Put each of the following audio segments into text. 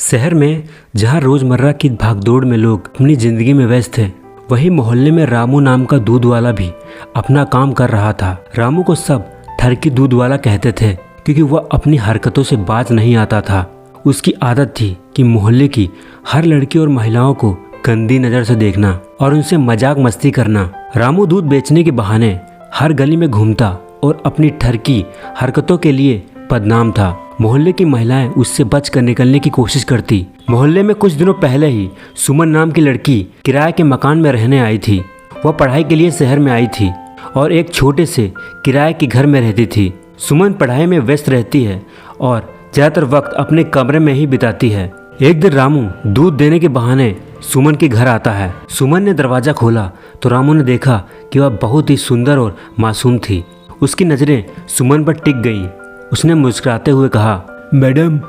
शहर में जहाँ रोजमर्रा की भागदौड़ में लोग अपनी जिंदगी में व्यस्त थे, वहीं मोहल्ले में रामू नाम का दूध वाला भी अपना काम कर रहा था। रामू को सब ठरकी दूध वाला कहते थे क्योंकि वह अपनी हरकतों से बाज नहीं आता था। उसकी आदत थी कि मोहल्ले की हर लड़की और महिलाओं को गंदी नज़र से देखना और उनसे मजाक मस्ती करना। रामू दूध बेचने के बहाने हर गली में घूमता और अपनी ठरकी हरकतों के लिए बदनाम था। मोहल्ले की महिलाएं उससे बच कर निकलने की कोशिश करती। मोहल्ले में कुछ दिनों पहले ही सुमन नाम की लड़की किराए के मकान में रहने आई थी। वह पढ़ाई के लिए शहर में आई थी और एक छोटे से किराए के घर में रहती थी। सुमन पढ़ाई में व्यस्त रहती है और ज़्यादातर वक्त अपने कमरे में ही बिताती है। एक दिन रामू दूध देने के बहाने सुमन के घर आता है। सुमन ने दरवाज़ा खोला तो रामू ने देखा कि वह बहुत ही सुंदर और मासूम थी। उसकी नज़रें सुमन पर टिक गईं। उसने मुस्कुराते हुए कहा, मैडम,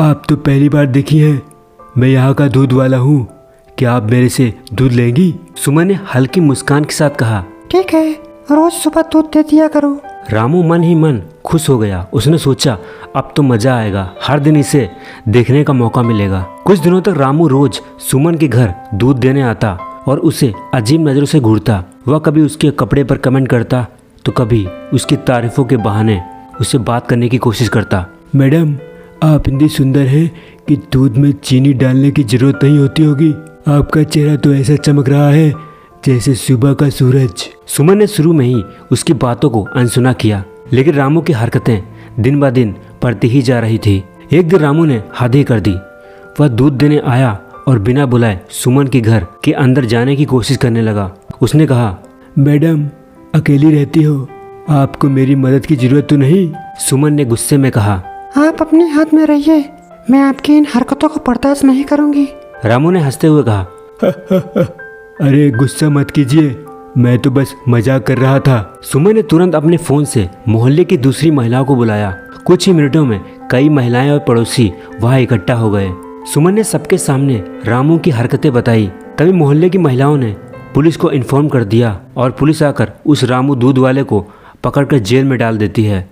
आप तो पहली बार दिखी हैं। मैं यहाँ का दूध वाला हूँ। क्या आप मेरे से दूध लेंगी? सुमन ने हल्की मुस्कान के साथ कहा, ठीक है, रोज सुबह दूध दे दिया करो। रामू मन ही मन खुश हो गया। उसने सोचा अब तो मजा आएगा, हर दिन इसे देखने का मौका मिलेगा। कुछ दिनों तक रामू रोज सुमन के घर दूध देने आता और उसे अजीब नज़रों से घूरता। वह कभी उसके कपड़े पर कमेंट करता तो कभी उसकी तारीफों के बहाने उससे बात करने की कोशिश करता। मैडम, आप इतनी सुंदर हैं कि दूध में चीनी डालने की जरूरत नहीं होती होगी। आपका चेहरा तो ऐसा चमक रहा है जैसे सुबह का सूरज। सुमन ने शुरू में ही उसकी बातों को अनसुना किया, लेकिन रामू की हरकतें दिन ब दिन बढ़ती ही जा रही थी। एक दिन रामू ने हद ही कर दी। वह दूध देने आया और बिना बुलाए सुमन के घर के अंदर जाने की कोशिश करने लगा। उसने कहा, मैडम, अकेली रहती हो? आपको मेरी मदद की जरूरत तो नहीं? सुमन ने गुस्से में कहा, आप अपने हाथ में रहिए, मैं आपकी इन हरकतों को बर्दाश्त नहीं करूंगी। रामू ने हंसते हुए कहा, अरे गुस्सा मत कीजिए, मैं तो बस मजाक कर रहा था। सुमन ने तुरंत अपने फोन से मोहल्ले की दूसरी महिलाओं को बुलाया। कुछ ही मिनटों में कई महिलाएं और पड़ोसी वहां इकट्ठा हो गए। सुमन ने सबके सामने रामू की हरकतें बताई। तभी मोहल्ले की महिलाओं ने पुलिस को इन्फॉर्म कर दिया और पुलिस आकर उस रामू दूध वाले को पकड़कर जेल में डाल देती है।